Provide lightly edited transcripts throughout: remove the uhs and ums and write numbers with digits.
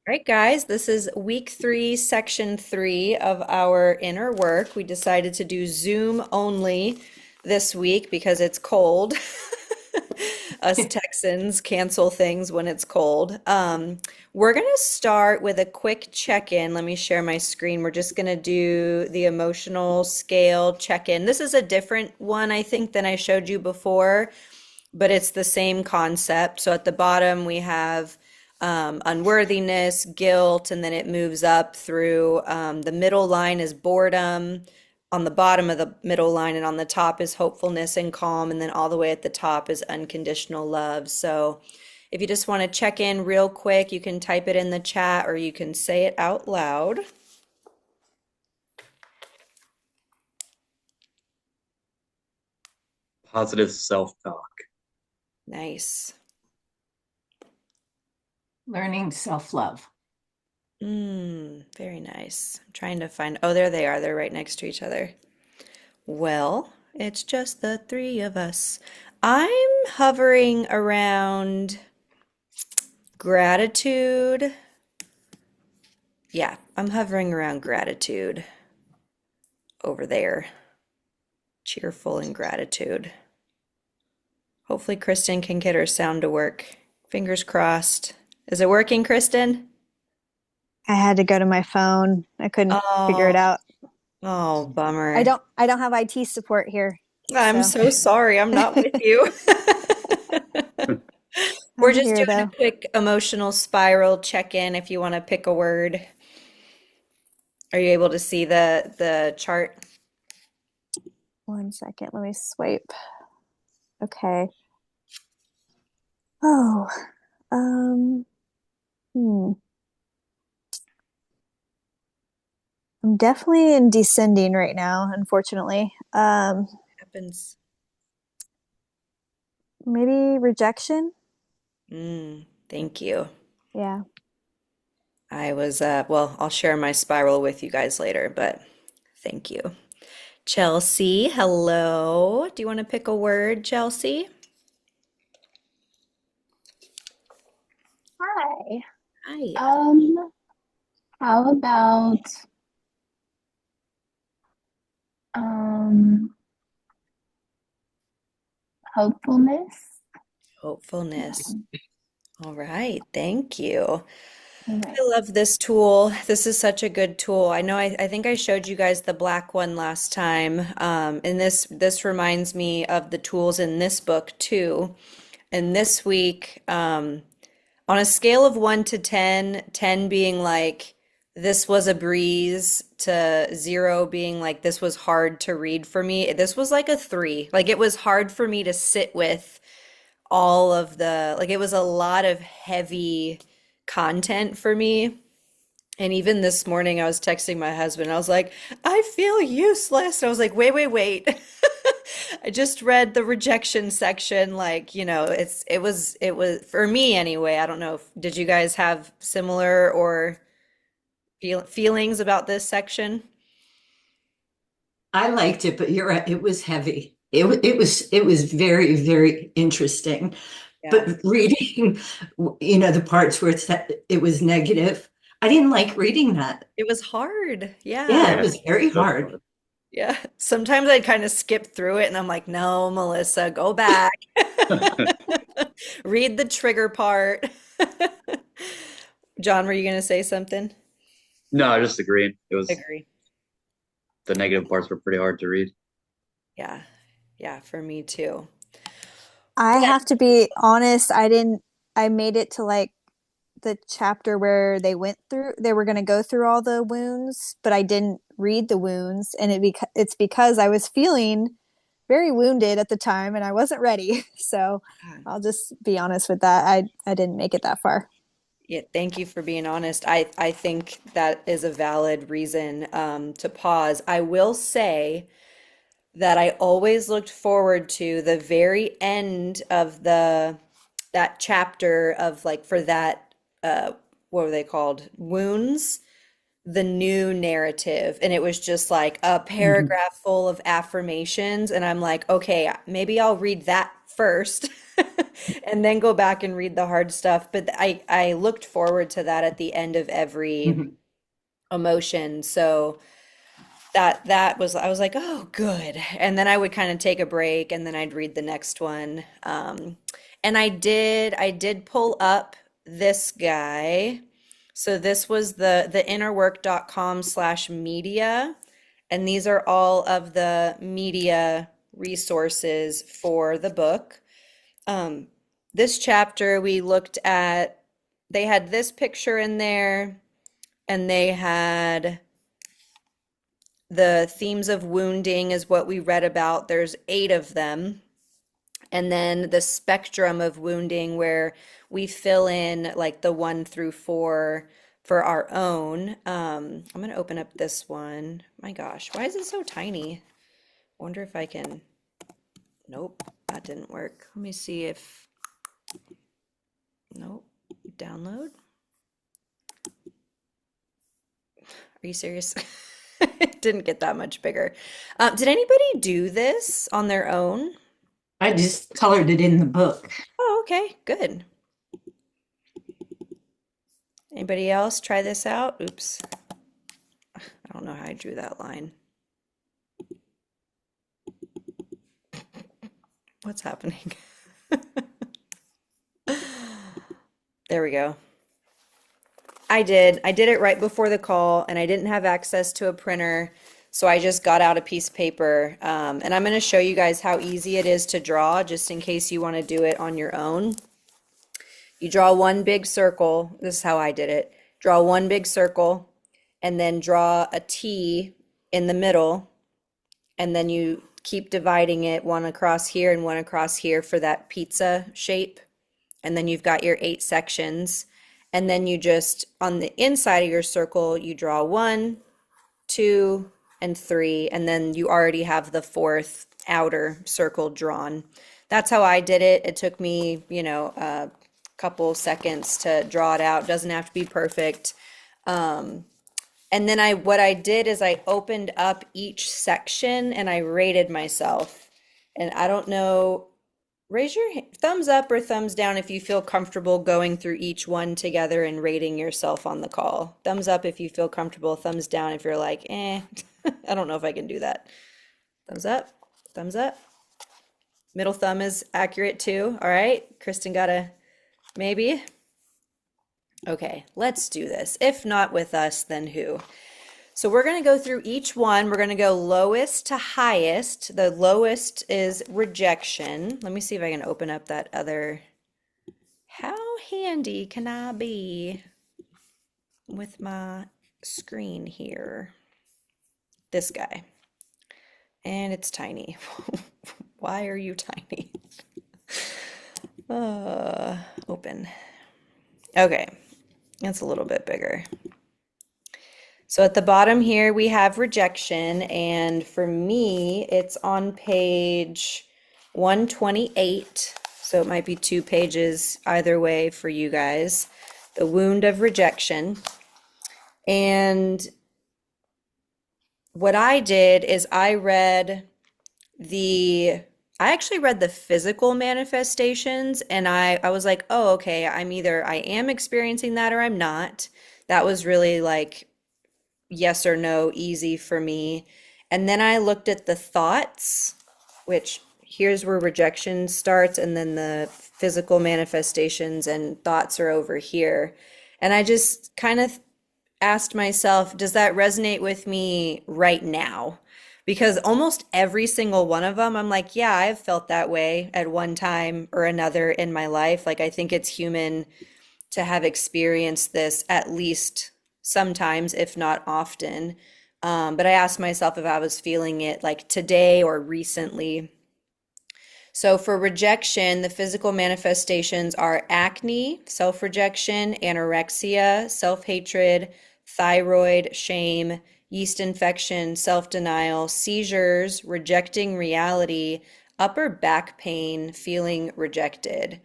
All right, guys, this is week 3, section 3 of our inner work. We decided to do Zoom only this week because it's cold. Us Texans cancel things when it's cold. We're going to start with a quick check-in. Let me share my screen. We're just going to do the emotional scale check-in. This is a different one, I think, than I showed you before, but it's the same concept. So at the bottom, we have unworthiness, guilt, and then it moves up through the middle line is boredom, on the bottom of the middle line, and on the top is hopefulness and calm, and then all the way at the top is unconditional love. So if you just want to check in real quick, you can type it in the chat or you can say it out loud. Positive self-talk. Nice. Learning self-love. Very nice. I'm trying to find, oh, there they are. They're right next to each other. Well, it's just the three of us. I'm hovering around gratitude. Yeah, I'm hovering around gratitude over there. Cheerful and gratitude. Hopefully, Kristen can get her sound to work. Fingers crossed. Is it working, Kristen? I had to go to my phone. I couldn't figure Oh, it out. oh, I bummer. don't have IT support here. I'm So so sorry. I'm not with you. We're I'm just here doing though. a quick emotional spiral check-in if you want to pick a word. Are you able to see the chart? One second, let me swipe. Okay. Oh, um, hmm. I'm definitely in descending right now, unfortunately. Happens. Maybe rejection? Thank you. Yeah. I was well, I'll share my spiral with you guys later, but thank you. Chelsea, hello. Do you want to pick a word, Chelsea? Hi. Hi. Um, how about um hopefulness? Hopefulness. All right, thank you. All I right. love this tool. This is such a good tool. I think I showed you guys the black one last time. And this reminds me of the tools in this book too. And this week, on a scale of 1 to 10, 10 being like this was a breeze to 0 being like this was hard to read for me. This was like a 3. Like it was hard for me to sit with all of like it was a lot of heavy content for me. And even this morning, I was texting my husband. I was like, I feel useless. I was like, wait, wait, wait. I just read the rejection section. Like, it was for me anyway. I don't know if, did you guys have similar or feelings about this section? I liked it, but you're right, it was heavy. It was very, very interesting. Yeah. But reading, the parts where it was negative, I didn't like reading that. It was hard. Yeah, Yeah. it Yeah, was very so hard. hard. Yeah. Sometimes I'd kind of skip through it and I'm like, no, Melissa, go back. Read the trigger part. John, were you going to say something? No, I just agreed. It was Agree. the negative parts were pretty hard to read. Yeah. Yeah, for me too. I But have to be honest, I made it to like the chapter where they were going to go through all the wounds, but I didn't read the wounds, and it's because I was feeling very wounded at the time and I wasn't ready. So I'll just be honest with that. I didn't make it that far. yeah, thank you for being honest. I think that is a valid reason to pause. I will say that I always looked forward to the very end of the that chapter of like for that what were they called? Wounds, the new narrative. And it was just like a Mhm. paragraph full of affirmations. And I'm like, okay, maybe I'll read that first and then go back and read the hard stuff. But I looked forward to that at the end of every Mhm. emotion. So that was, I was like, oh, good. And then I would kind of take a break and then I'd read the next one. And I did pull up this guy. So this was the innerwork.com/media. And these are all of the media resources for the book. Um, this chapter we looked at, they had this picture in there, and they had the themes of wounding is what we read about. There's 8 of them. And then the spectrum of wounding, where we fill in like the 1 through 4 for our own. I'm going to open up this one. My gosh, why is it so tiny? Wonder if I can. Nope, that didn't work. Let me see if. Nope, download. Are you serious? It didn't get that much bigger. Did anybody do this on their own? I just colored it in the book. Oh, okay, good. Anybody else try this out? Oops. I don't know how I drew that line. What's happening? There we go. I did it right before the call, and I didn't have access to a printer, so I just got out a piece of paper. And I'm going to show you guys how easy it is to draw, just in case you want to do it on your own. You draw one big circle. This is how I did it. Draw one big circle, and then draw a T in the middle, and then you keep dividing it, one across here and one across here for that pizza shape. And then you've got your 8 sections. And then you just, on the inside of your circle, you draw 1, 2, and 3, and then you already have the 4th outer circle drawn. That's how I did it. It took me, a couple seconds to draw it out. Doesn't have to be perfect. And then what I did is I opened up each section and I rated myself. And I don't know, raise your thumbs up or thumbs down if you feel comfortable going through each one together and rating yourself on the call. Thumbs up if you feel comfortable, thumbs down if you're like, I don't know if I can do that. Thumbs up, thumbs up. Middle thumb is accurate too. All right, Kristen got a maybe. Okay, let's do this. If not with us, then who? So we're going to go through each one. We're going to go lowest to highest. The lowest is rejection. Let me see if I can open up that other. How handy can I be with my screen here? This guy. And it's tiny. Why are you tiny? Open. Okay, that's a little bit bigger. So at the bottom here, we have rejection, and for me, it's on page 128. So it might be 2 pages either way for you guys. The wound of rejection. And what I did is I actually read the physical manifestations, and I was like, oh, okay, I am experiencing that or I'm not. That was really like yes or no, easy for me. And then I looked at the thoughts, which here's where rejection starts, and then the physical manifestations and thoughts are over here. And I just kind of asked myself, does that resonate with me right now? Because almost every single one of them, I'm like, yeah, I've felt that way at one time or another in my life. Like, I think it's human to have experienced this at least sometimes, if not often. But I asked myself if I was feeling it like today or recently. So for rejection, the physical manifestations are acne, self-rejection, anorexia, self-hatred, thyroid, shame, yeast infection, self-denial, seizures, rejecting reality, upper back pain, feeling rejected.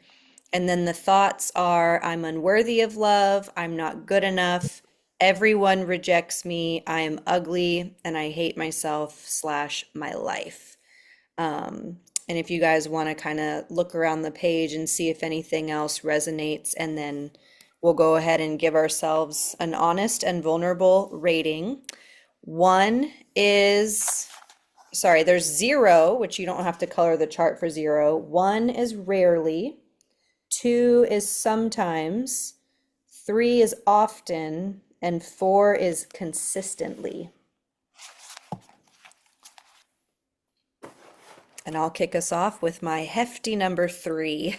And then the thoughts are, I'm unworthy of love, I'm not good enough, everyone rejects me, I am ugly, and I hate myself / my life. And if you guys want to kind of look around the page and see if anything else resonates, and then we'll go ahead and give ourselves an honest and vulnerable rating. One is, sorry, there's 0, which you don't have to color the chart for 0. 1 is rarely. 2 is sometimes. 3 is often. And 4 is consistently. And I'll kick us off with my hefty number 3.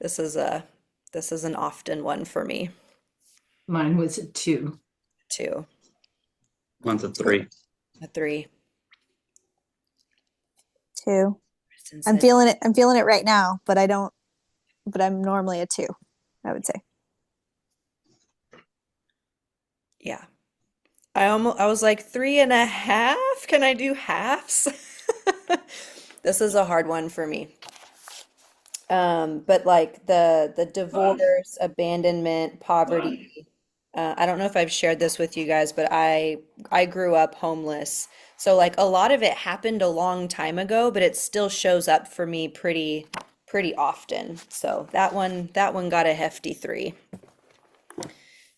This is an often one for me Mine was a 2. too. Mine's a 3. A 3. 2. Kristen I'm said, feeling it. I'm feeling it right now, but I'm normally a 2, I would say. yeah. I was like 3.5. Can I do halves? This is a hard one for me. But like the divorce, abandonment, poverty. I don't know if I've shared this with you guys, but I grew up homeless. So like a lot of it happened a long time ago, but it still shows up for me pretty often. So that one got a hefty 3.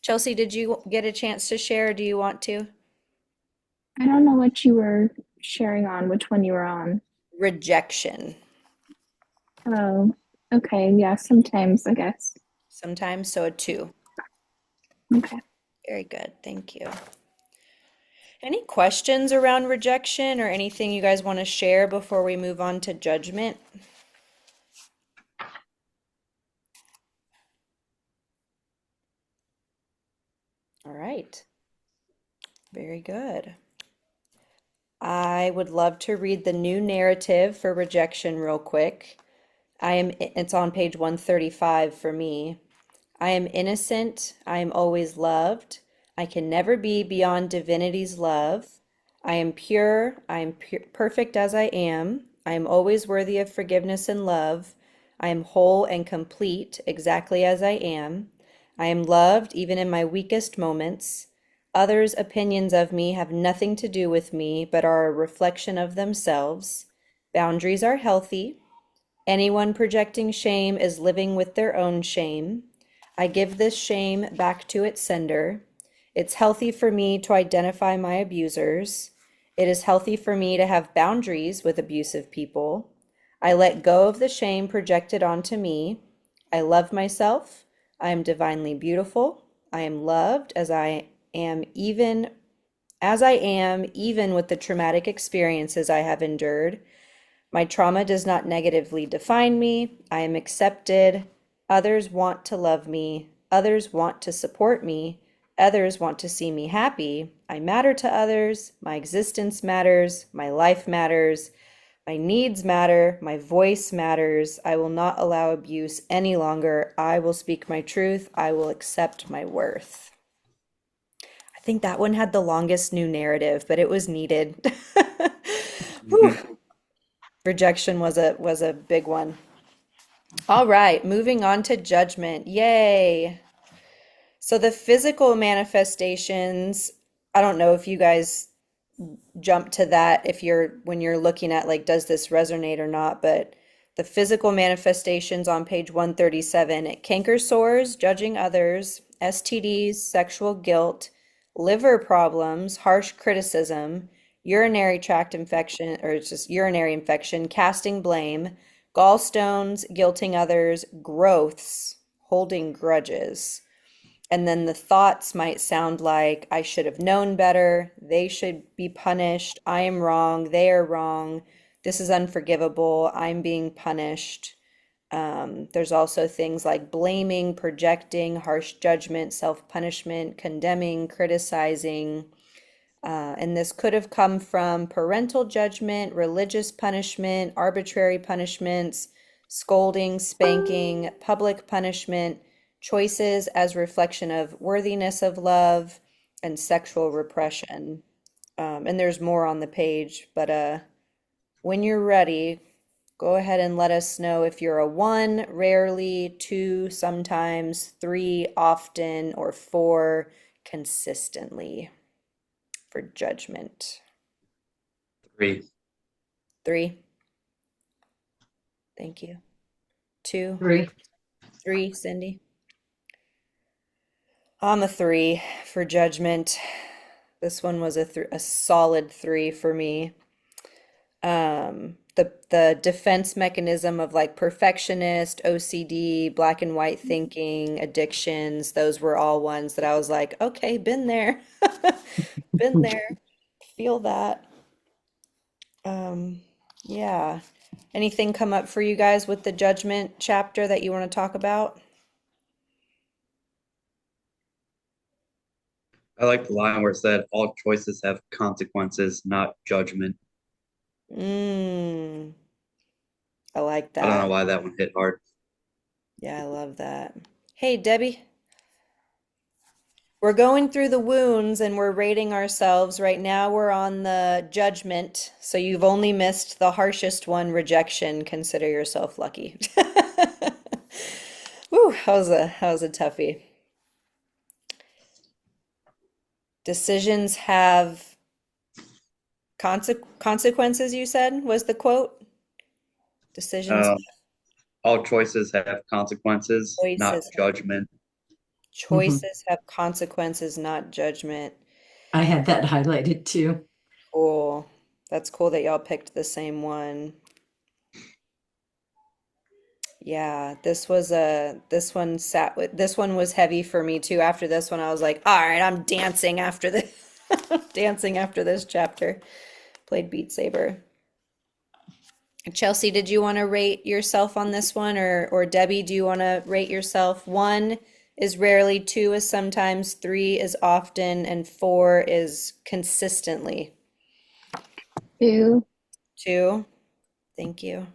Chelsea, did you get a chance to share? Do you want to? I don't know what you were sharing on, which one you were on. Rejection. Oh, okay. Yeah, sometimes, I guess. Sometimes, so a 2. Okay. Very good. Thank you. Any questions around rejection or anything you guys want to share before we move on to judgment? All right. Very good. I would love to read the new narrative for rejection real quick. It's on page 135 for me. I am innocent. I am always loved. I can never be beyond divinity's love. I am pure. I am perfect as I am. I am always worthy of forgiveness and love. I am whole and complete exactly as I am. I am loved even in my weakest moments. Others' opinions of me have nothing to do with me, but are a reflection of themselves. Boundaries are healthy. Anyone projecting shame is living with their own shame. I give this shame back to its sender. It's healthy for me to identify my abusers. It is healthy for me to have boundaries with abusive people. I let go of the shame projected onto me. I love myself. I am divinely beautiful. I am loved as I am, even with the traumatic experiences I have endured. My trauma does not negatively define me. I am accepted. Others want to love me. Others want to support me. Others want to see me happy. I matter to others. My existence matters. My life matters. My needs matter. My voice matters. I will not allow abuse any longer. I will speak my truth. I will accept my worth. I think that one had the longest new narrative, but it was needed. Whew. Rejection was a big one. All right, moving on to judgment. Yay. So the physical manifestations, I don't know if you guys jump to that if you're when you're looking at like does this resonate or not, but the physical manifestations on page 137, canker sores, judging others, STDs, sexual guilt, liver problems, harsh criticism, urinary tract infection, or it's just urinary infection, casting blame, gallstones, guilting others, growths, holding grudges. And then the thoughts might sound like, I should have known better. They should be punished. I am wrong. They are wrong. This is unforgivable. I'm being punished. There's also things like blaming, projecting, harsh judgment, self-punishment, condemning, criticizing. And this could have come from parental judgment, religious punishment, arbitrary punishments, scolding, spanking, public punishment, choices as reflection of worthiness of love, and sexual repression. And there's more on the page, but when you're ready, go ahead and let us know if you're a 1, rarely, 2, sometimes, 3, often, or 4, consistently for judgment. 3. 3. Thank you. 2, 3. 3, Cindy. I'm a 3 for judgment. This one was a solid 3 for me. The defense mechanism of like perfectionist, OCD, black and white thinking, addictions, those were all ones that I was like, okay, been there. Been there. Feel that. Um, yeah. Anything come up for you guys with the judgment chapter that you want to talk about? I like the line where it said, all choices have consequences, not judgment. Mm, I like I don't know that. why that one hit hard. Yeah, I love that. Hey, Debbie. We're going through the wounds and we're rating ourselves. Right now, we're on the judgment. So you've only missed the harshest one, rejection. Consider yourself lucky. Whew, that was a toughie. Decisions have consequences, you said, was the quote. Decisions Um, all choices have consequences, not choices judgment. choices have consequences, not judgment. I had that highlighted too. Cool. That's cool that y'all picked the same one. Yeah, this one was heavy for me too. After this one, I was like, all right, I'm dancing after this, dancing after this chapter. Played Beat Saber. Chelsea, did you want to rate yourself on this one, or Debbie, do you want to rate yourself? 1 is rarely, 2 is sometimes, 3 is often, and 4 is consistently. 2. 2, thank you.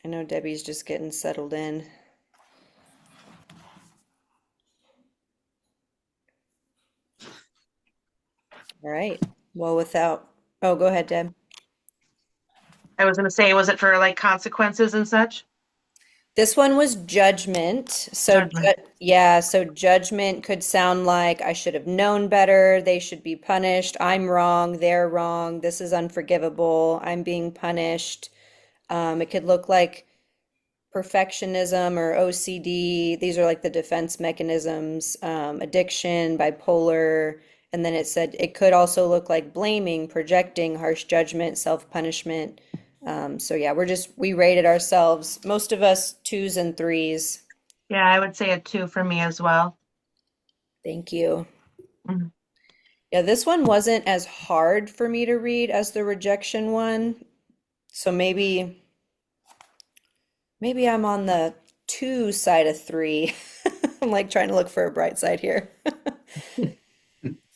I know Debbie's just getting settled in. All right. Well, oh, go ahead, Deb. I was going to say, was it for like consequences and such? This one was judgment. So, Judgment. yeah, so judgment could sound like I should have known better. They should be punished. I'm wrong. They're wrong. This is unforgivable. I'm being punished. It could look like perfectionism or OCD. These are like the defense mechanisms, addiction, bipolar. And then it said it could also look like blaming, projecting, harsh judgment, self-punishment. So yeah, we rated ourselves, most of us 2s and 3s. Yeah, I would say a 2 for me as well. Thank you. Mhm. Yeah, this one wasn't as hard for me to read as the rejection one. So maybe I'm on the 2 side of 3. I'm like trying to look for a bright side here.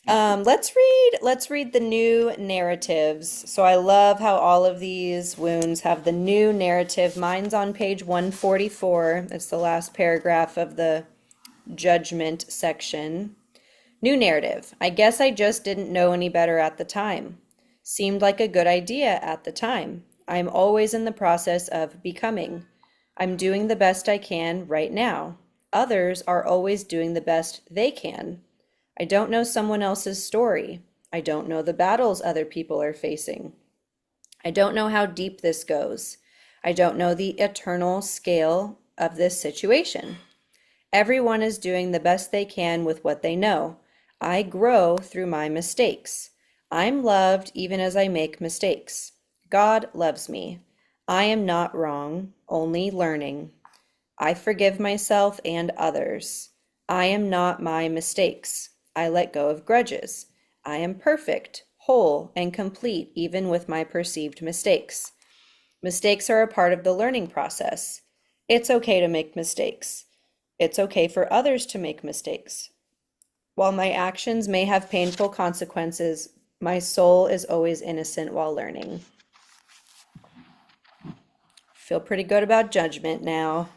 Let's read the new narratives. So I love how all of these wounds have the new narrative. Mine's on page 144. It's the last paragraph of the judgment section. New narrative. I guess I just didn't know any better at the time. Seemed like a good idea at the time. I'm always in the process of becoming. I'm doing the best I can right now. Others are always doing the best they can. I don't know someone else's story. I don't know the battles other people are facing. I don't know how deep this goes. I don't know the eternal scale of this situation. Everyone is doing the best they can with what they know. I grow through my mistakes. I'm loved even as I make mistakes. God loves me. I am not wrong, only learning. I forgive myself and others. I am not my mistakes. I let go of grudges. I am perfect, whole, and complete even with my perceived mistakes. Mistakes are a part of the learning process. It's okay to make mistakes. It's okay for others to make mistakes. While my actions may have painful consequences, my soul is always innocent while learning. Feel pretty good about judgment now.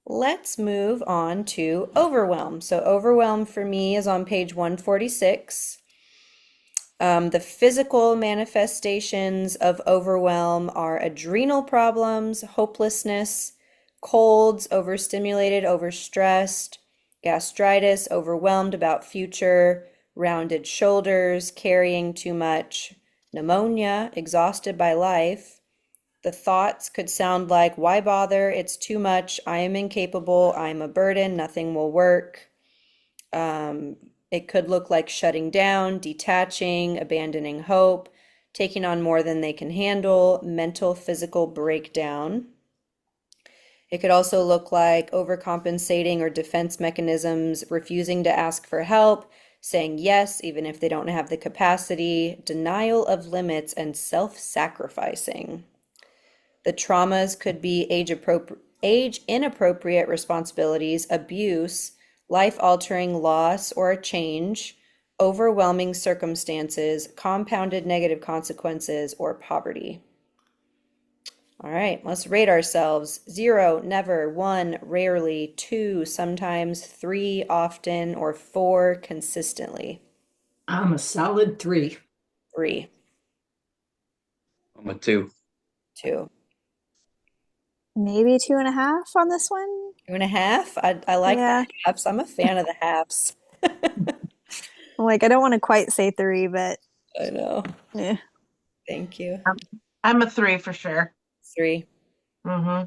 Let's move on to overwhelm. So overwhelm for me is on page 146. The physical manifestations of overwhelm are adrenal problems, hopelessness, colds, overstimulated, overstressed, gastritis, overwhelmed about future, rounded shoulders, carrying too much, pneumonia, exhausted by life. The thoughts could sound like, why bother? It's too much. I am incapable. I'm a burden. Nothing will work. It could look like shutting down, detaching, abandoning hope, taking on more than they can handle, mental, physical breakdown. It could also look like overcompensating or defense mechanisms, refusing to ask for help, saying yes, even if they don't have the capacity, denial of limits, and self-sacrificing. The traumas could be age inappropriate responsibilities, abuse, life-altering loss or a change, overwhelming circumstances, compounded negative consequences, or poverty. All right, let's rate ourselves. 0, never. 1, rarely. 2, sometimes. 3, often. Or 4, consistently. I'm a solid 3. 3, I'm a 2. 2. Maybe 2.5 on this one. 2.5. I like Yeah. the halves. I'm a fan of the halves. I'm like, I don't want to quite say 3, but I know. yeah. Thank you. I'm a 3 for sure. 3. Mm-hmm.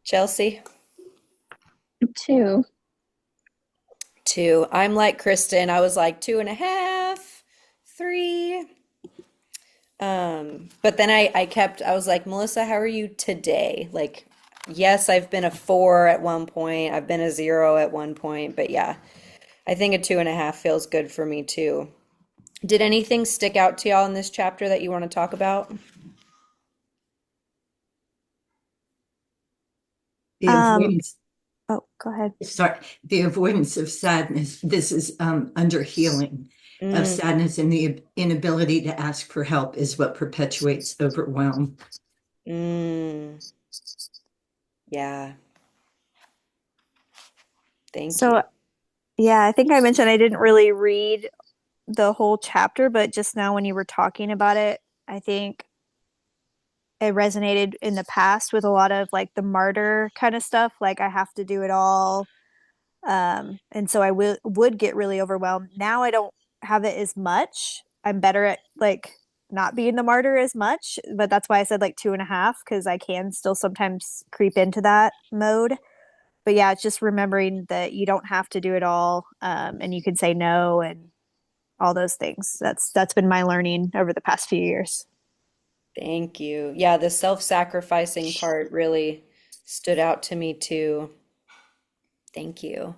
Chelsea? 2. 2. I'm like Kristen. I was like 2.5, 3. But then I was like, Melissa, how are you today? Like, yes, I've been a 4 at one point. I've been a 0 at one point, but yeah, I think a 2.5 feels good for me too. Did anything stick out to y'all in this chapter that you want to talk about? The Um, avoidance, oh, go ahead. sorry, the avoidance of sadness. This is under healing of Mm, sadness, and the inability to ask for help is what perpetuates overwhelm. mm, yeah. Thank you. So, yeah, I think I mentioned I didn't really read the whole chapter, but just now when you were talking about it, I think it resonated in the past with a lot of like the martyr kind of stuff. Like I have to do it all. And so I would get really overwhelmed. Now I don't have it as much. I'm better at like not being the martyr as much, but that's why I said like 2.5 because I can still sometimes creep into that mode. But yeah, it's just remembering that you don't have to do it all, and you can say no and all those things. That's been my learning over the past few years. Thank you. Yeah, the self-sacrificing part really stood out to me too. Thank you.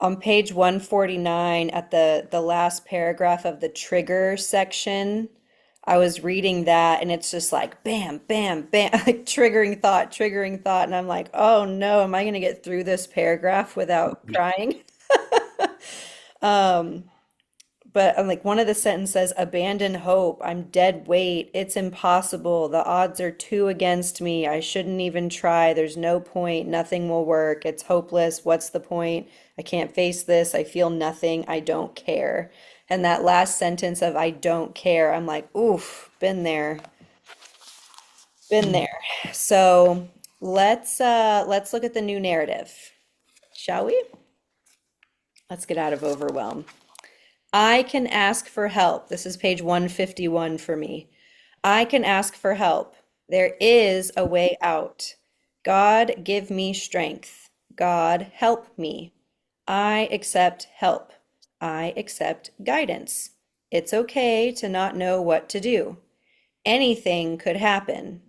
On page 149 at the last paragraph of the trigger section, I was reading that and it's just like bam, bam, bam, like triggering thought. And I'm like, oh no, am I going to get through this paragraph without crying? Um, but I'm like, one of the sentences says, abandon hope. I'm dead weight. It's impossible. The odds are too against me. I shouldn't even try. There's no point. Nothing will work. It's hopeless. What's the point? I can't face this. I feel nothing. I don't care. And that last sentence of I don't care, I'm like, oof, been there. Been there. So let's look at the new narrative, shall we? Let's get out of overwhelm. I can ask for help. This is page 151 for me. I can ask for help. There is a way out. God, give me strength. God, help me. I accept help. I accept guidance. It's okay to not know what to do. Anything could happen.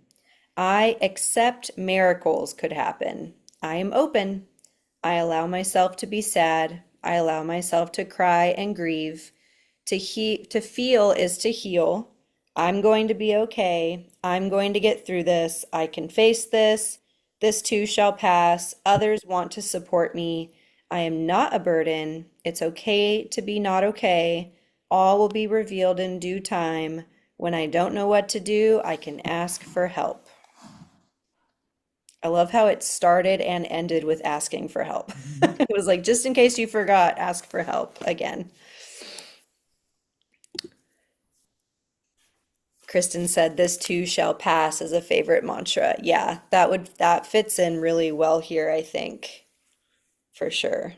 I accept miracles could happen. I am open. I allow myself to be sad. I allow myself to cry and grieve. To feel is to heal. I'm going to be okay. I'm going to get through this. I can face this. This too shall pass. Others want to support me. I am not a burden. It's okay to be not okay. All will be revealed in due time. When I don't know what to do, I can ask for help. I love how it started and ended with asking for help. It was like, just in case you forgot, ask for help again. Kristen said, this too shall pass as a favorite mantra. Yeah, that fits in really well here, I think, for sure.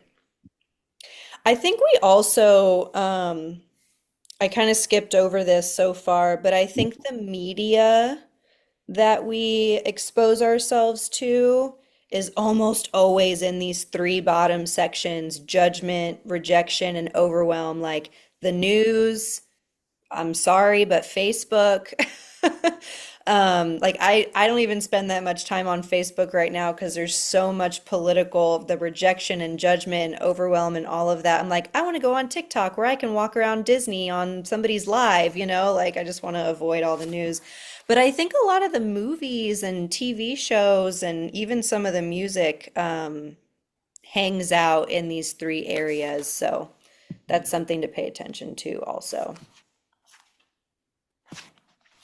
I think we also, I kind of skipped over this so far, but I think the media that we expose ourselves to is almost always in these three bottom sections: judgment, rejection, and overwhelm. Like the news, I'm sorry, but Facebook. Like I don't even spend that much time on Facebook right now because there's so much political, the rejection and judgment and overwhelm and all of that. I'm like, I want to go on TikTok where I can walk around Disney on somebody's live, like I just want to avoid all the news. But I think a lot of the movies and TV shows and even some of the music hangs out in these three areas. So that's something to pay attention to also.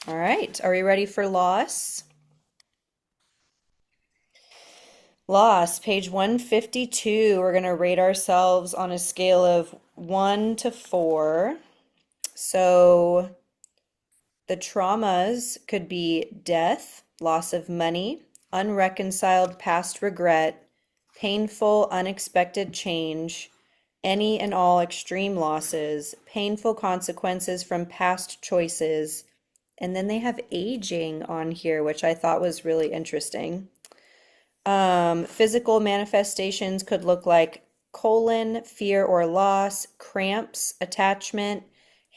All right, are we ready for loss? Loss, page 152. We're going to rate ourselves on a scale of 1 to 4. So the traumas could be death, loss of money, unreconciled past regret, painful, unexpected change, any and all extreme losses, painful consequences from past choices. And then they have aging on here, which I thought was really interesting. Physical manifestations could look like colon, fear or loss, cramps, attachment,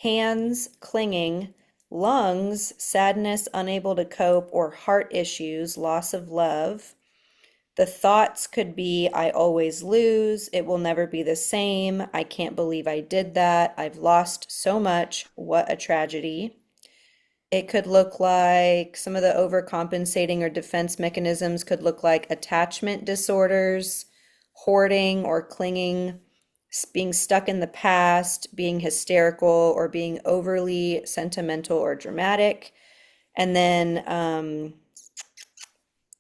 hands, clinging, lungs, sadness, unable to cope, or heart issues, loss of love. The thoughts could be, I always lose, it will never be the same, I can't believe I did that, I've lost so much, what a tragedy. It could look like some of the overcompensating or defense mechanisms could look like attachment disorders, hoarding or clinging, being stuck in the past, being hysterical, or being overly sentimental or dramatic. And then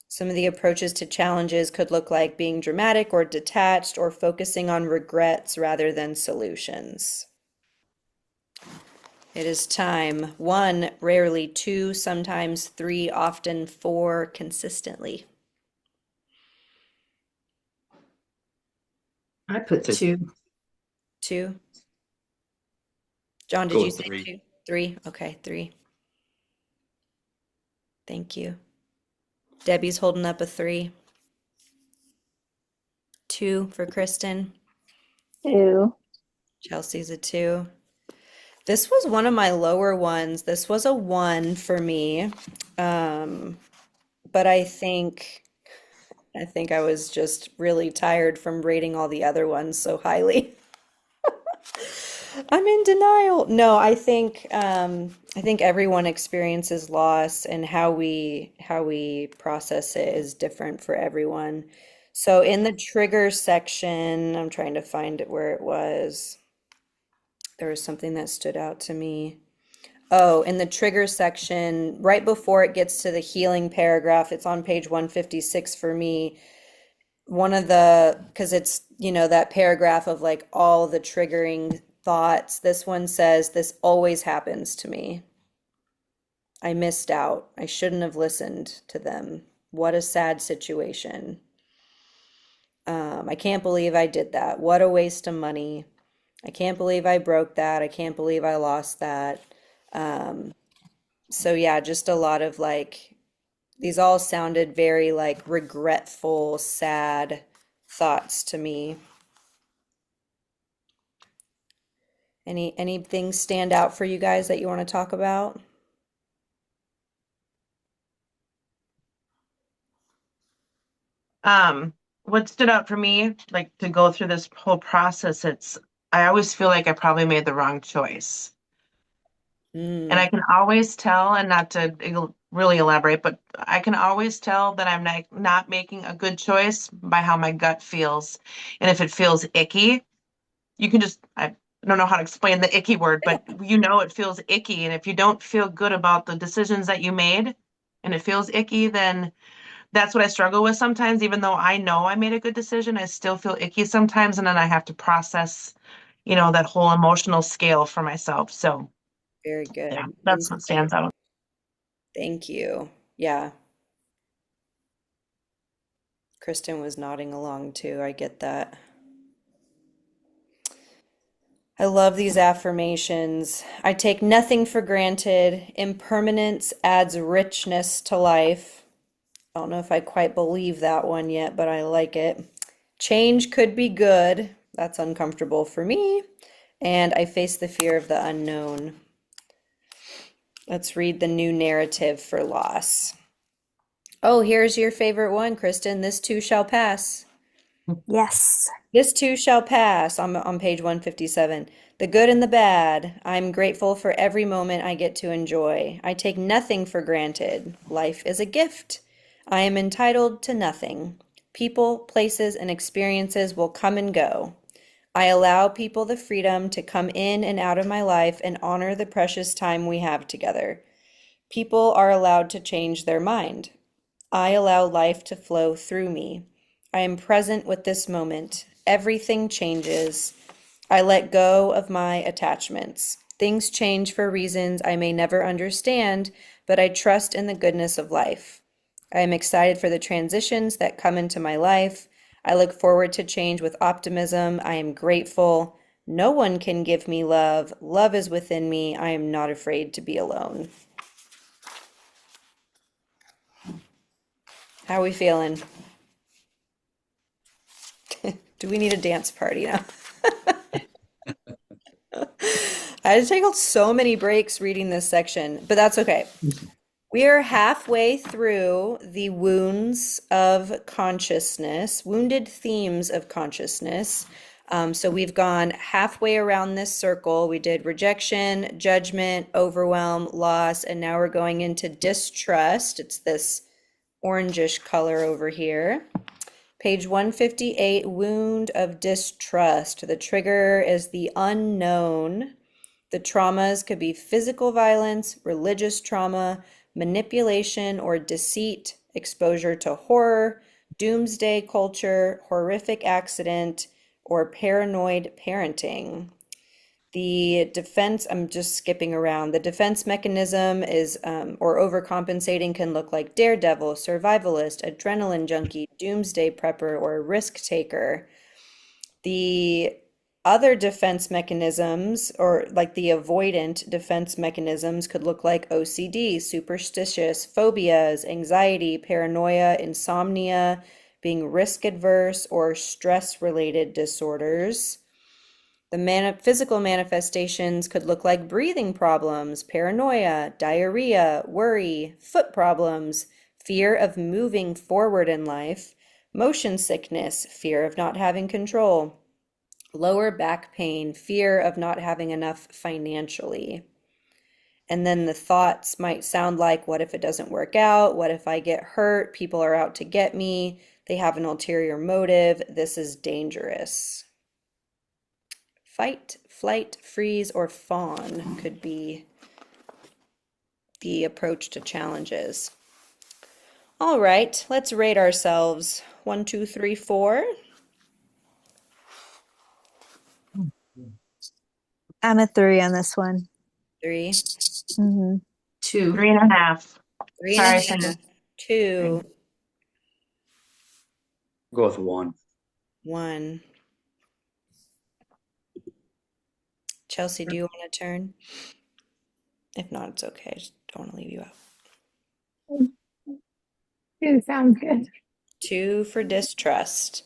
some of the approaches to challenges could look like being dramatic or detached or focusing on regrets rather than solutions. It is time. 1, rarely. 2, sometimes. 3, often. 4, consistently. I put So 2. 2. John, did go you with say 3. 2? 3. Okay, 3. Thank you. Debbie's holding up a 3. 2 for Kristen. Ew. Chelsea's a 2. This was one of my lower ones. This was a 1 for me. But I think I was just really tired from rating all the other ones so highly. I'm in denial. No, I think everyone experiences loss, and how we process it is different for everyone. So in the trigger section, I'm trying to find it where it was. There was something that stood out to me. Oh, in the trigger section, right before it gets to the healing paragraph, it's on page 156 for me. Because it's, that paragraph of like all the triggering thoughts. This one says, this always happens to me. I missed out. I shouldn't have listened to them. What a sad situation. I can't believe I did that. What a waste of money. I can't believe I broke that. I can't believe I lost that. Um, so yeah, just a lot of like, these all sounded very like regretful, sad thoughts to me. Anything stand out for you guys that you want to talk about? Um, what stood out for me, like to go through this whole process, I always feel like I probably made the wrong choice. And I Mm, can always tell, and not to really elaborate, but I can always tell that I'm not making a good choice by how my gut feels. And if it feels icky, you can just, I don't know how to explain the icky word, but it feels icky. And if you don't feel good about the decisions that you made and it feels icky, then that's what I struggle with sometimes. Even though I know I made a good decision, I still feel icky sometimes. And then I have to process, that whole emotional scale for myself. So very yeah, good that's what insight. stands out. Thank you. Yeah, Kristen was nodding along too. I get that. I love these affirmations. I take nothing for granted. Impermanence adds richness to life. I don't know if I quite believe that one yet, but I like it. Change could be good. That's uncomfortable for me. And I face the fear of the unknown. Let's read the new narrative for loss. Oh, here's your favorite one, Kristen. This too shall pass. Yes. This too shall pass on page 157. The good and the bad. I'm grateful for every moment I get to enjoy. I take nothing for granted. Life is a gift. I am entitled to nothing. People, places, and experiences will come and go. I allow people the freedom to come in and out of my life and honor the precious time we have together. People are allowed to change their mind. I allow life to flow through me. I am present with this moment. Everything changes. I let go of my attachments. Things change for reasons I may never understand, but I trust in the goodness of life. I am excited for the transitions that come into my life. I look forward to change with optimism. I am grateful. No one can give me love. Love is within me. I am not afraid to be alone. How are we feeling? Do we need a dance party now? I had to take so many breaks reading this section, but that's okay. We are halfway through the wounds of consciousness, wounded themes of consciousness. So we've gone halfway around this circle. We did rejection, judgment, overwhelm, loss, and now we're going into distrust. It's this orangish color over here. Page 158, wound of distrust. The trigger is the unknown. The traumas could be physical violence, religious trauma, manipulation or deceit, exposure to horror, doomsday culture, horrific accident, or paranoid parenting. The defense, I'm just skipping around. The defense mechanism is, or overcompensating can look like daredevil, survivalist, adrenaline junkie, doomsday prepper, or risk taker. The other defense mechanisms, or like the avoidant defense mechanisms, could look like OCD, superstitious, phobias, anxiety, paranoia, insomnia, being risk adverse, or stress related disorders. The physical manifestations could look like breathing problems, paranoia, diarrhea, worry, foot problems, fear of moving forward in life, motion sickness, fear of not having control, lower back pain, fear of not having enough financially. And then the thoughts might sound like, what if it doesn't work out? What if I get hurt? People are out to get me. They have an ulterior motive. This is dangerous. Fight, flight, freeze, or fawn could be the approach to challenges. All right, let's rate ourselves. 1, 2, 3, 4. I'm a 3 on this one. 3. Hmm. 2. 3.5. 3 Sorry, and a Cindy. half. 2. Go with 1. 1. Chelsea, do you want to turn? If not, it's okay. I just don't want to leave you out. It sounds good. 2 for distrust.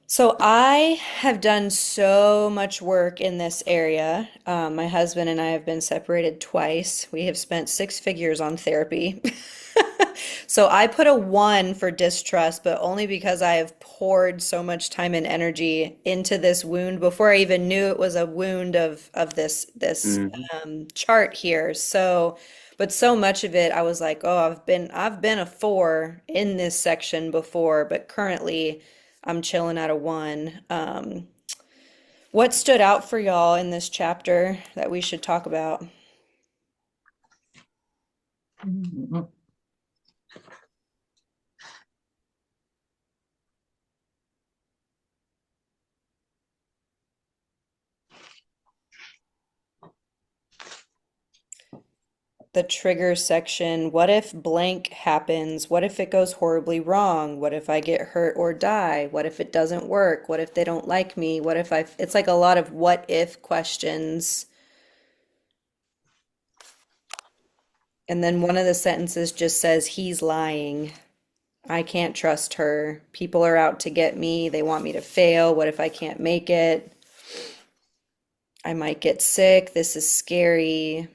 So I have done so much work in this area. My husband and I have been separated twice. We have spent 6 figures on therapy. So I put a 1 for distrust, but only because I have poured so much time and energy into this wound before I even knew it was a wound of this chart here. So, but so much of it, I was like, oh, I've been a 4 in this section before, but currently I'm chilling at a 1. What stood out for y'all in this chapter that we should talk about? the trigger section. What if blank happens? What if it goes horribly wrong? What if I get hurt or die? What if it doesn't work? What if they don't like me? What if it's like a lot of what if questions. And then one of the sentences just says, he's lying. I can't trust her. People are out to get me. They want me to fail. What if I can't make it? I might get sick. This is scary.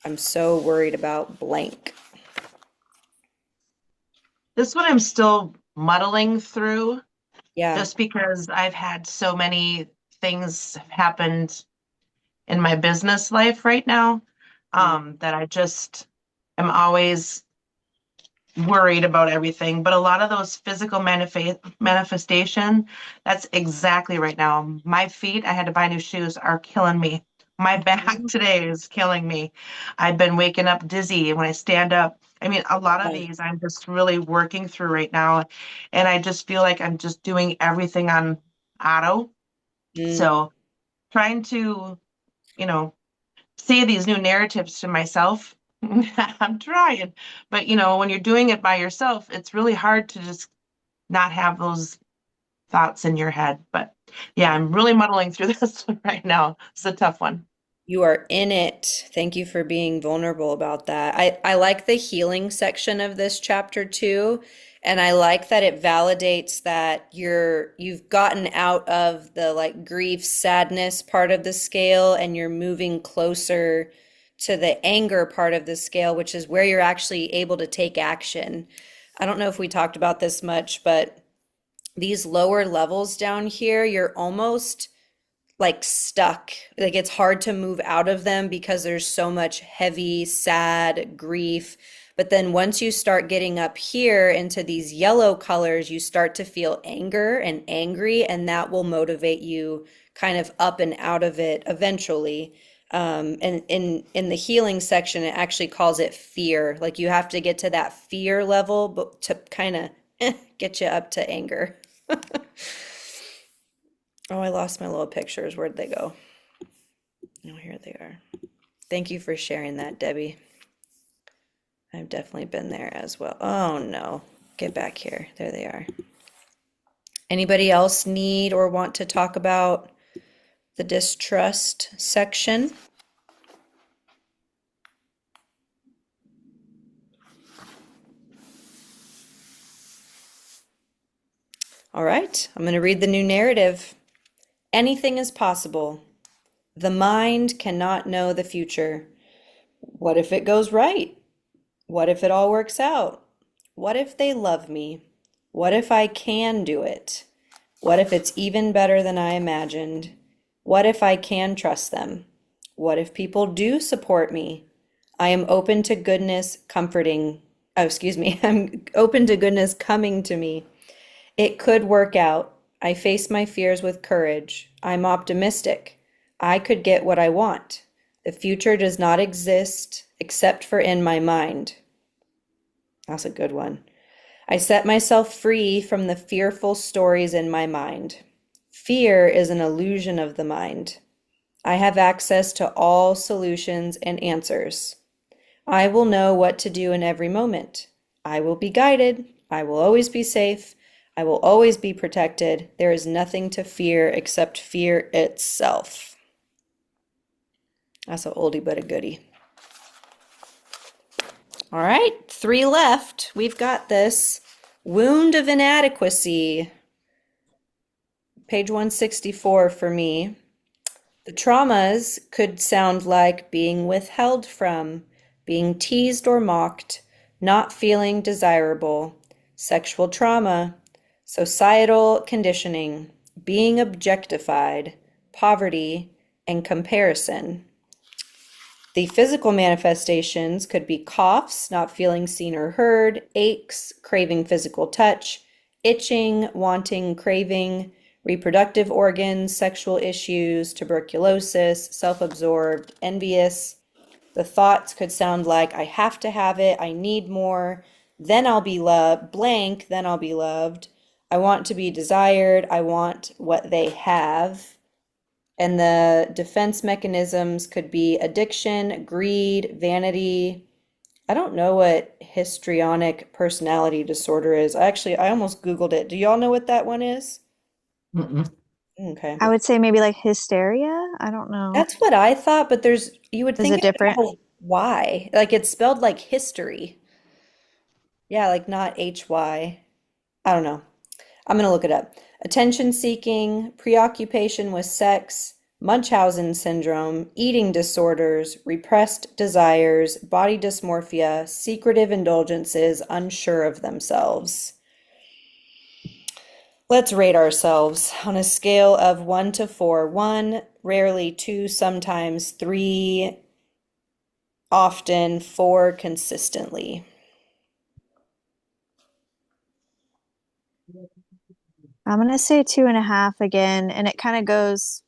I'm so worried about blank. This one I'm still muddling through Yeah. just because I've had so many things happened in my business life right now, that I just am always worried about everything. But a lot of those physical manifestation, that's exactly right now. My feet, I had to buy new shoes, are killing me. My back today is killing me. I've been waking up dizzy when I stand up. I mean, a lot of Right. these I'm just really working through right now. And I just feel like I'm just doing everything on auto. Mm, So trying to, you know, say these new narratives to myself. I'm trying, but when you're doing it by yourself, it's really hard to just not have those thoughts in your head. But yeah, I'm really muddling through this one right now. It's a tough one. you are in it. Thank you for being vulnerable about that. I like the healing section of this chapter too. And I like that it validates that you've gotten out of the like grief, sadness part of the scale and you're moving closer to the anger part of the scale, which is where you're actually able to take action. I don't know if we talked about this much, but these lower levels down here, you're almost like stuck. Like it's hard to move out of them because there's so much heavy, sad grief. But then once you start getting up here into these yellow colors, you start to feel anger and angry, and that will motivate you kind of up and out of it eventually. And in the healing section, it actually calls it fear. Like you have to get to that fear level, but to kind of get you up to anger. Oh, I lost my little pictures. Where'd they go? Oh, here they are. Thank you for sharing that, Debbie. I've definitely been there as well. Oh no, get back here. There they are. Anybody else need or want to talk about the distrust section? All right, I'm going to read the new narrative. Anything is possible. The mind cannot know the future. What if it goes right? What if it all works out? What if they love me? What if I can do it? What if it's even better than I imagined? What if I can trust them? What if people do support me? I am open to goodness comforting. Oh, excuse me. I'm open to goodness coming to me. It could work out. I face my fears with courage. I'm optimistic. I could get what I want. The future does not exist except for in my mind. That's a good one. I set myself free from the fearful stories in my mind. Fear is an illusion of the mind. I have access to all solutions and answers. I will know what to do in every moment. I will be guided. I will always be safe. I will always be protected. There is nothing to fear except fear itself. That's an oldie but a goodie. All right, 3 left. We've got this. Wound of inadequacy. Page 164 for me. The traumas could sound like being withheld from, being teased or mocked, not feeling desirable, sexual trauma, societal conditioning, being objectified, poverty, and comparison. The physical manifestations could be coughs, not feeling seen or heard, aches, craving physical touch, itching, wanting, craving, reproductive organs, sexual issues, tuberculosis, self-absorbed, envious. The thoughts could sound like, I have to have it, I need more, then I'll be loved, blank, then I'll be loved. I want to be desired, I want what they have. And the defense mechanisms could be addiction, greed, vanity. I don't know what histrionic personality disorder is. I almost Googled it. Do y'all know what that one is? Mm-mm. Okay. I would say maybe like hysteria. I don't know. That's what I thought, but you would Is think it it would different? have a Y. Like it's spelled like history. Yeah, like not HY. I don't know. I'm gonna look it up. Attention seeking, preoccupation with sex, Munchausen syndrome, eating disorders, repressed desires, body dysmorphia, secretive indulgences, unsure of themselves. Let's rate ourselves on a scale of 1 to 4. 1, rarely 2, sometimes 3, often 4, consistently. I'm gonna say 2.5 again, and it kind of goes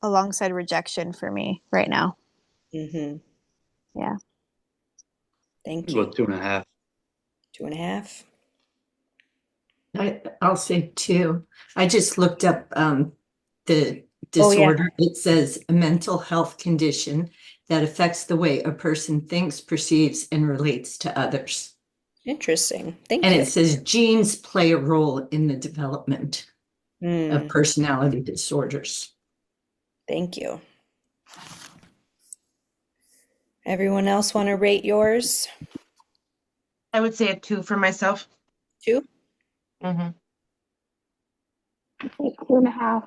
alongside rejection for me right now. Mm-hmm. Yeah. Thank I'll go you. 2.5. 2.5. I'll say 2. I just looked up the Oh yeah. disorder. It says a mental health condition that affects the way a person thinks, perceives, and relates to others. Interesting. Thank And you. it says genes play a role in the development of Hmm. personality disorders. Thank you. Everyone else want to rate yours? I would say a 2 for myself. 2? Hmm. Like 2.5.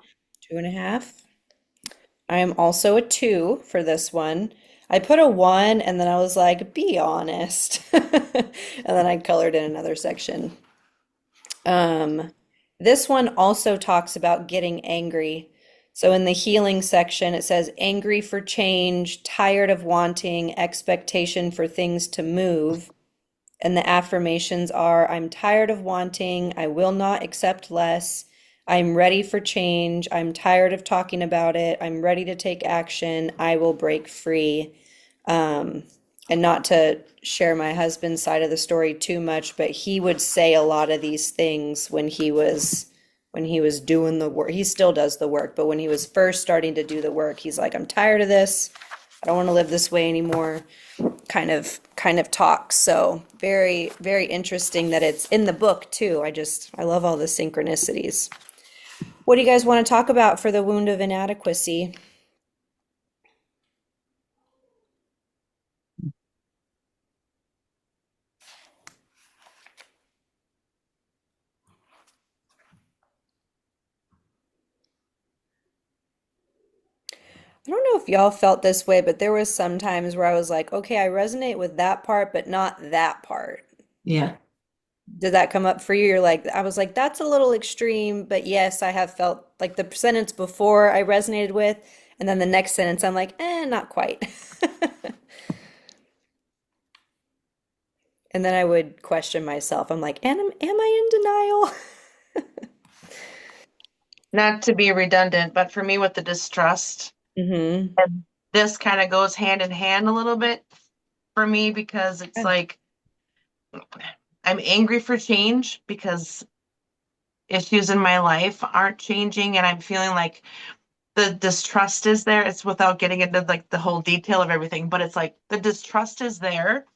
2.5. I am also a 2 for this one. I put a 1 and then I was like, be honest. And then I colored in another section. Um, this one also talks about getting angry. So in the healing section, it says angry for change, tired of wanting, expectation for things to move. And the affirmations are I'm tired of wanting, I will not accept less, I'm ready for change, I'm tired of talking about it, I'm ready to take action, I will break free. Um, and not to share my husband's side of the story too much, but he would say a lot of these things when he was doing the work. He still does the work, but when he was first starting to do the work, he's like, I'm tired of this. I don't want to live this way anymore kind of talk. So very, very interesting that it's in the book too. I love all the synchronicities. What do you guys want to talk about for the wound of inadequacy? I don't know if y'all felt this way, but there was some times where I was like, okay, I resonate with that part, but not that part. Yeah. Did that come up for you? I was like, that's a little extreme, but yes, I have felt like the sentence before I resonated with, and then the next sentence I'm like, not quite. And then I would question myself. I'm like, am I in denial? Not to be redundant, but for me with the distrust, Mm-hmm. and this kind of goes hand in hand a little bit for me because it's Yeah. like I'm angry for change because issues in my life aren't changing and I'm feeling like the distrust is there. It's without getting into like the whole detail of everything, but it's like the distrust is there.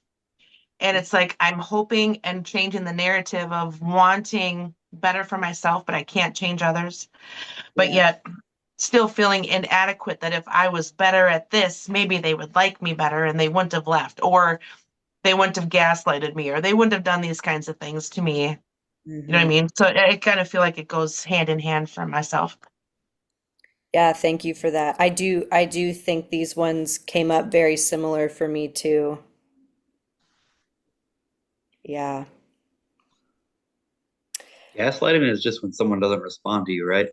And it's like I'm hoping and changing the narrative of wanting better for myself, but I can't change others. But Yeah. yet still feeling inadequate that if I was better at this, maybe they would like me better and they wouldn't have left, or they wouldn't have gaslighted me, or they wouldn't have done these kinds of things to me. You know what I Mm-hmm. mean? So I kind of feel like it goes hand in hand for myself. Yeah, thank you for that. I do think these ones came up very similar for me too. Yeah. Gaslighting is just when someone doesn't respond to you, right?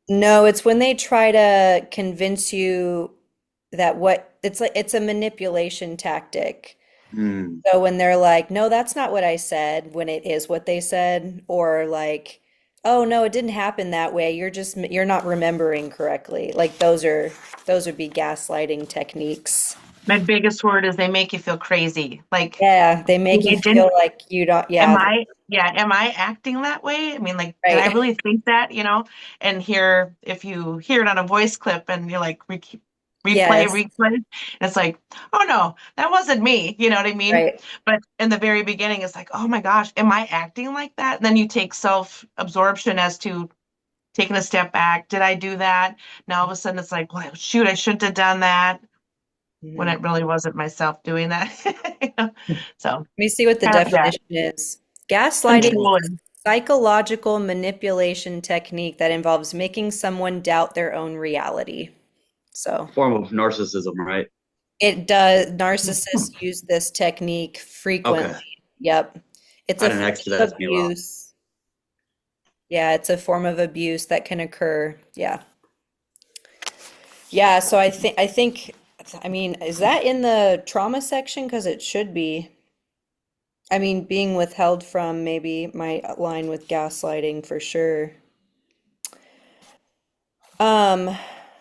No, it's when they try to convince you that what it's like it's a manipulation tactic. Hmm. So when they're like, "No, that's not what I said," when it is what they said, or like, "Oh no, it didn't happen that way. You're not remembering correctly." Like those would be gaslighting techniques. My biggest word is they make you feel crazy. Like, Yeah, they make you they didn't, feel like you don't, am yeah, I acting that way? I mean, like, did I right. really think that, And here, if you hear it on a voice clip and you're like, Yes, replay, and it's like, oh no, that wasn't me. You know what I mean? right. But in the very beginning, it's like, oh my gosh, am I acting like that? And then you take self-absorption as to taking a step back. Did I do that? Now all of a sudden it's like, well, shoot, I shouldn't have done that when Mhm. it really wasn't myself doing that. You know? So Let me see what the kind of, yeah, definition is. Gaslighting is a controlling. psychological manipulation technique that involves making someone doubt their own reality. So Form of narcissism, right? it does, narcissists use this technique frequently. Okay. Yep. It's I a didn't form actually, of that's me well. abuse. Yeah, it's a form of abuse that can occur. Yeah. Yeah, so I mean, is that in the trauma section? Because it should be. I mean, being withheld from maybe might align with gaslighting for sure. Um,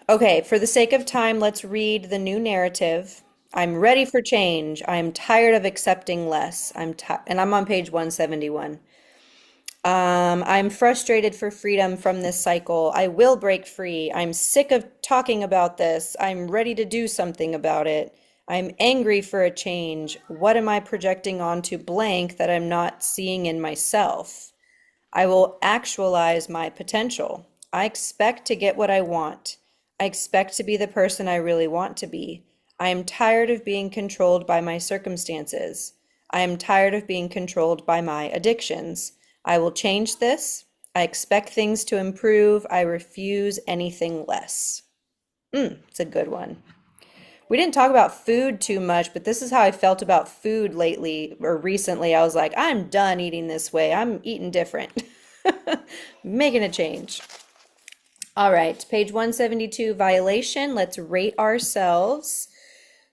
okay, for the sake of time, let's read the new narrative. I'm ready for change. I'm tired of accepting less. And I'm on page 171. I'm frustrated for freedom from this cycle. I will break free. I'm sick of talking about this. I'm ready to do something about it. I'm angry for a change. What am I projecting onto blank that I'm not seeing in myself? I will actualize my potential. I expect to get what I want. I expect to be the person I really want to be. I am tired of being controlled by my circumstances. I am tired of being controlled by my addictions. I will change this. I expect things to improve. I refuse anything less. It's a good one. We didn't talk about food too much, but this is how I felt about food lately or recently. I was like, I'm done eating this way. I'm eating different. Making a change. All right, page 172, violation. Let's rate ourselves.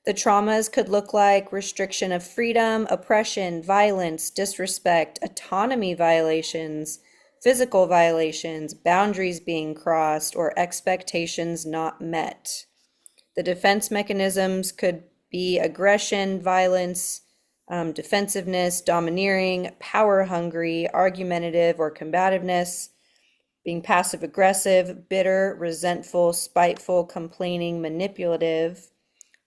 The traumas could look like restriction of freedom, oppression, violence, disrespect, autonomy violations, physical violations, boundaries being crossed, or expectations not met. The defense mechanisms could be aggression, violence, defensiveness, domineering, power hungry, argumentative, or combativeness, being passive aggressive, bitter, resentful, spiteful, complaining, manipulative.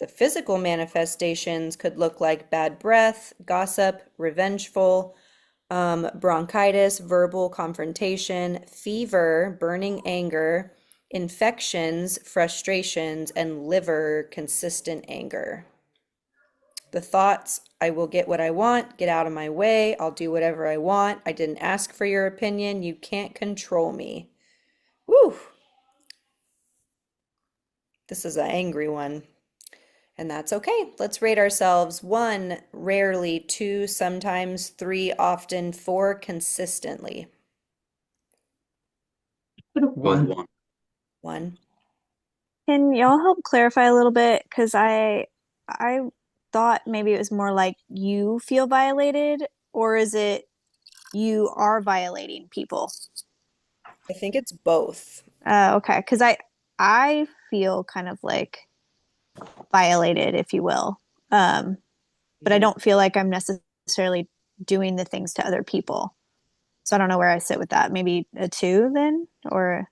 The physical manifestations could look like bad breath, gossip, revengeful, bronchitis, verbal confrontation, fever, burning anger, infections, frustrations, and liver, consistent anger. The thoughts, I will get what I want, get out of my way, I'll do whatever I want, I didn't ask for your opinion, you can't control me. Woo! This is an angry one. And that's okay. Let's rate ourselves 1, rarely, 2, sometimes, 3, often, 4, consistently. Go with One. one. 1. Can y'all help clarify a little bit? Because I thought maybe it was more like you feel violated, or is it you are violating people? I think it's both. Okay, because I feel kind of like violated, if you will. But I don't feel like I'm necessarily doing the things to other people. So I don't know where I sit with that. Maybe a 2 then, or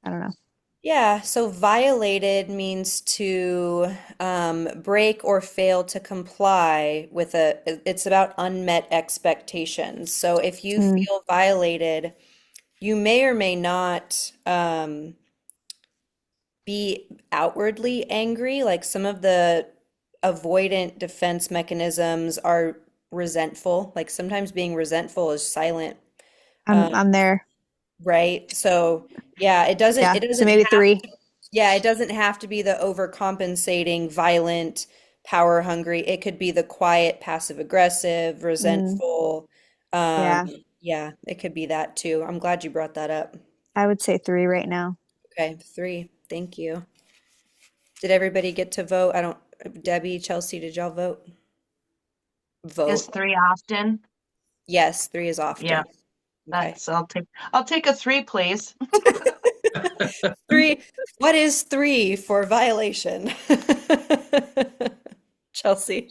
I don't know. Yeah, so violated means to break or fail to comply with it's about unmet expectations. So if you Mm, feel violated, you may or may not be outwardly angry. Like some of the avoidant defense mechanisms are resentful. Like sometimes being resentful is silent, um, I'm there. right? So yeah, it doesn't Yeah. it So doesn't maybe have 3. to, yeah, it doesn't have to be the overcompensating, violent, power hungry. It could be the quiet, passive aggressive, Mm, resentful. Um, yeah. yeah, it could be that too. I'm glad you brought that up. I would say 3 right now. Okay, 3. Thank you. Did everybody get to vote? I don't, Debbie, Chelsea, did y'all vote? Is Vote. 3 often? Yes, 3 is Yeah, often. Okay. that's, I'll take a 3, please. 3, what is 3 for violation? Chelsea?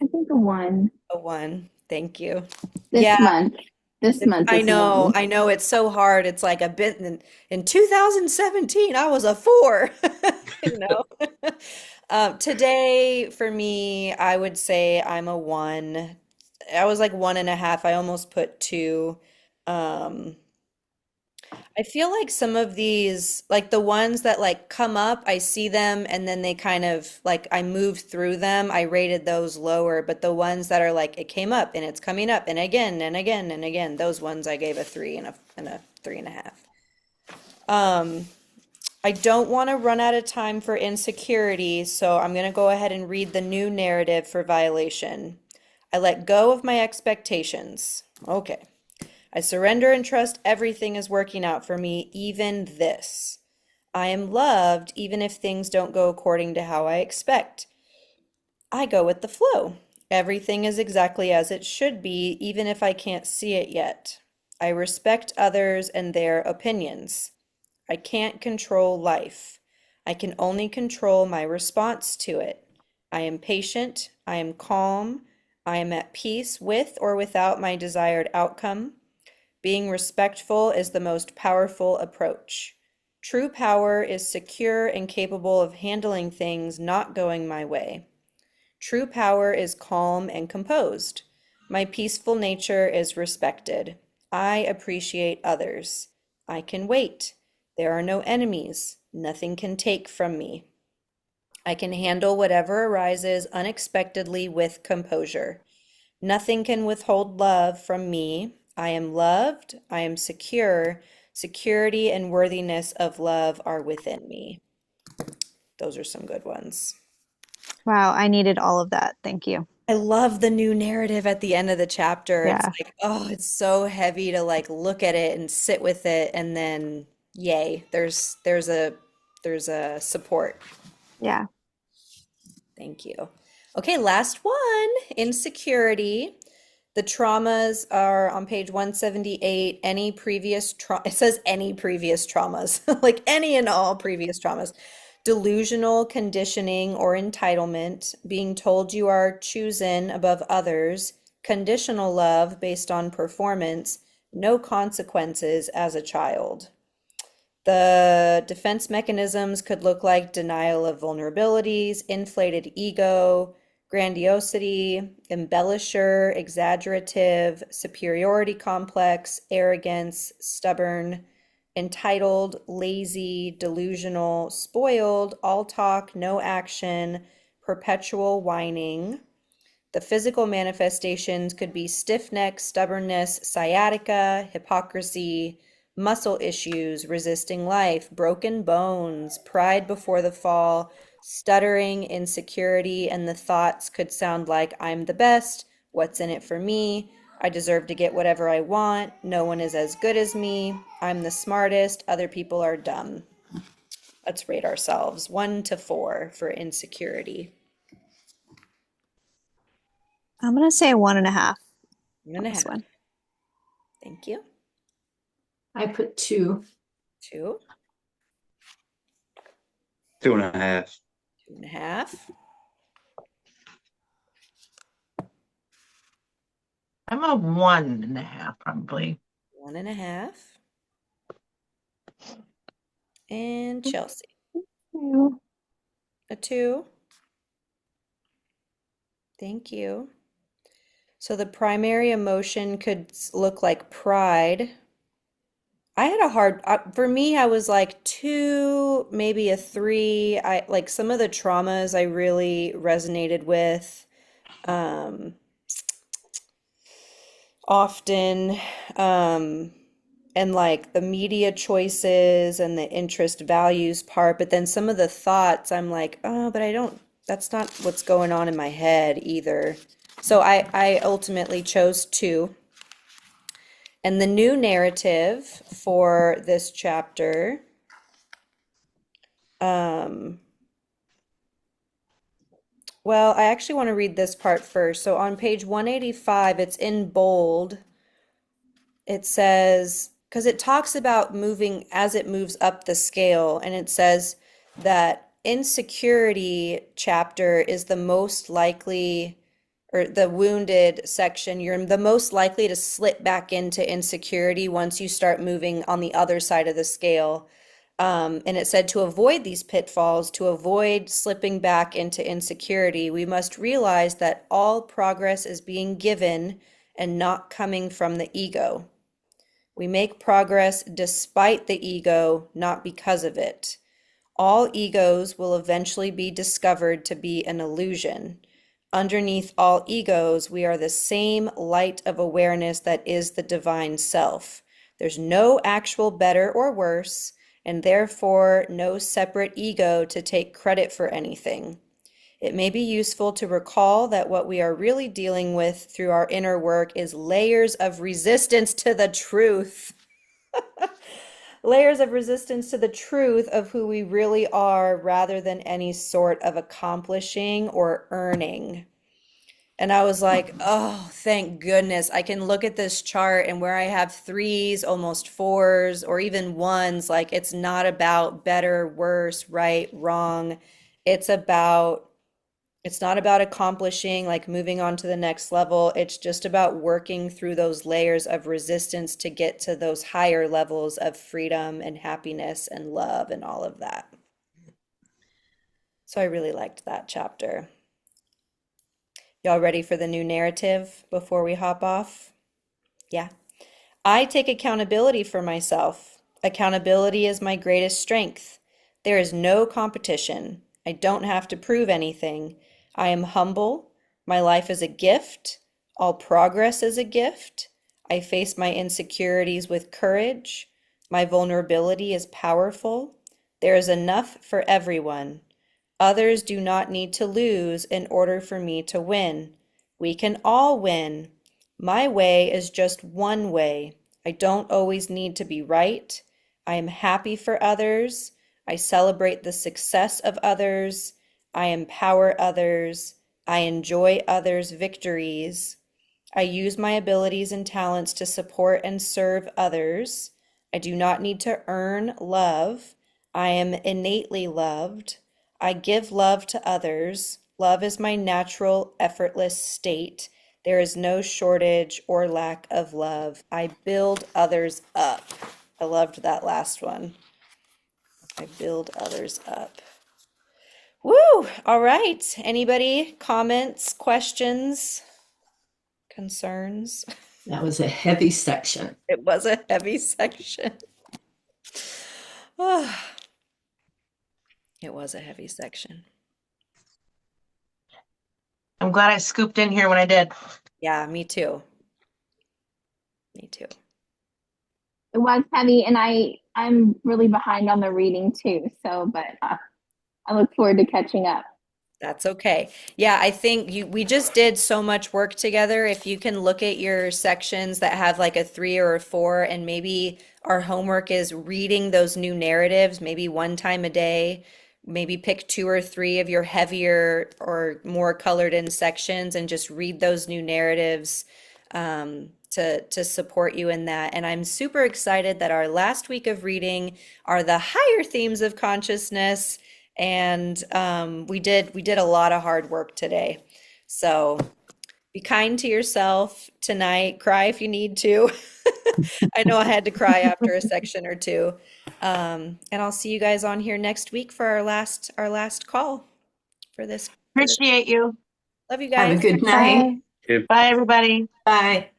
I think a one. A one. Thank you. This Yeah, month. This month I is a know. one. I know it's so hard. It's like I've been in 2017, I was a four, you know. Today for me, I would say I'm a one. I was like one and a half. I almost put two. Um, I feel like some of these, like the ones that like come up, I see them and then they kind of like I move through them. I rated those lower, but the ones that are like it came up and it's coming up and again and again and again, those ones I gave a three and a three and a half. Um, I don't want to run out of time for insecurity, so I'm going to go ahead and read the new narrative for violation. I let go of my expectations. Okay. I surrender and trust everything is working out for me, even this. I am loved even if things don't go according to how I expect. I go with the flow. Everything is exactly as it should be, even if I can't see it yet. I respect others and their opinions. I can't control life. I can only control my response to it. I am patient. I am calm. I am at peace with or without my desired outcome. Being respectful is the most powerful approach. True power is secure and capable of handling things not going my way. True power is calm and composed. My peaceful nature is respected. I appreciate others. I can wait. There are no enemies. Nothing can take from me. I can handle whatever arises unexpectedly with composure. Nothing can withhold love from me. I am loved. I am secure. Security and worthiness of love are within me. Those are some good ones. Wow, I needed all of that. Thank you. I love the new narrative at the end of the chapter. It's Yeah. like, oh, it's so heavy to like look at it and sit with it and then yay, there's a support. Yeah. Thank you. Okay, last one, insecurity. The traumas are on page 178. Any previous trauma, it says any previous traumas, like any and all previous traumas. Delusional conditioning or entitlement, being told you are chosen above others, conditional love based on performance, no consequences as a child. The defense mechanisms could look like denial of vulnerabilities, inflated ego, grandiosity, embellisher, exaggerative, superiority complex, arrogance, stubborn, entitled, lazy, delusional, spoiled, all talk, no action, perpetual whining. The physical manifestations could be stiff neck, stubbornness, sciatica, hypocrisy, muscle issues, resisting life, broken bones, pride before the fall, stuttering, insecurity, and the thoughts could sound like I'm the best, what's in it for me, I deserve to get whatever I want, no one is as good as me, I'm the smartest, other people are dumb. Let's rate ourselves 1 to 4 for insecurity. I'm gonna say 1.5 I'm on gonna this have. one. Thank you. I put 2. 2, 2.5. 2.5. I'm a 1.5 probably. 1.5. And Chelsea, Two. a 2. Thank you. So the primary emotion could look like pride. I had a hard, for me, I was like 2, maybe a 3. I like some of the traumas I really resonated with. Um, often, um, and like the media choices and the interest values part, but then some of the thoughts I'm like, oh, but I don't, that's not what's going on in my head either. So I ultimately chose 2. And the new narrative for this chapter, um, well, I actually want to read this part first. So on page 185, it's in bold. It says, because it talks about moving as it moves up the scale, and it says that insecurity chapter is the most likely, or the wounded section, you're the most likely to slip back into insecurity once you start moving on the other side of the scale. And it said to avoid these pitfalls, to avoid slipping back into insecurity, we must realize that all progress is being given and not coming from the ego. We make progress despite the ego, not because of it. All egos will eventually be discovered to be an illusion. Underneath all egos, we are the same light of awareness that is the divine self. There's no actual better or worse, and therefore no separate ego to take credit for anything. It may be useful to recall that what we are really dealing with through our inner work is layers of resistance to the truth. Layers of resistance to the truth of who we really are rather than any sort of accomplishing or earning. And I was like, oh, thank goodness. I can look at this chart, and where I have threes, almost fours, or even ones, like it's not about better, worse, right, wrong. It's not about accomplishing, like moving on to the next level. It's just about working through those layers of resistance to get to those higher levels of freedom and happiness and love and all of that. So I really liked that chapter. Y'all ready for the new narrative before we hop off? Yeah. I take accountability for myself. Accountability is my greatest strength. There is no competition. I don't have to prove anything. I am humble. My life is a gift. All progress is a gift. I face my insecurities with courage. My vulnerability is powerful. There is enough for everyone. Others do not need to lose in order for me to win. We can all win. My way is just one way. I don't always need to be right. I am happy for others. I celebrate the success of others. I empower others. I enjoy others' victories. I use my abilities and talents to support and serve others. I do not need to earn love. I am innately loved. I give love to others. Love is my natural, effortless state. There is no shortage or lack of love. I build others up. I loved that last one. I build others up. Woo! All right. Anybody? Comments, questions, concerns? That was a heavy section. It was a heavy section. Oh, it was a heavy section. I'm glad I scooped in here when I did. Yeah, me too. Me too. It was heavy, and I'm really behind on the reading too. So, but I look forward to catching up. That's okay. Yeah, I think we just did so much work together. If you can look at your sections that have like a 3 or a 4, and maybe our homework is reading those new narratives, maybe one time a day, maybe pick 2 or 3 of your heavier or more colored in sections and just read those new narratives to support you in that. And I'm super excited that our last week of reading are the higher themes of consciousness. And we did a lot of hard work today. So be kind to yourself tonight. Cry if you need to. I know I had to cry after a section or two. And I'll see you guys on here next week for our last call for this. Appreciate you. Love you Have a guys. good night. Bye, everybody. Bye.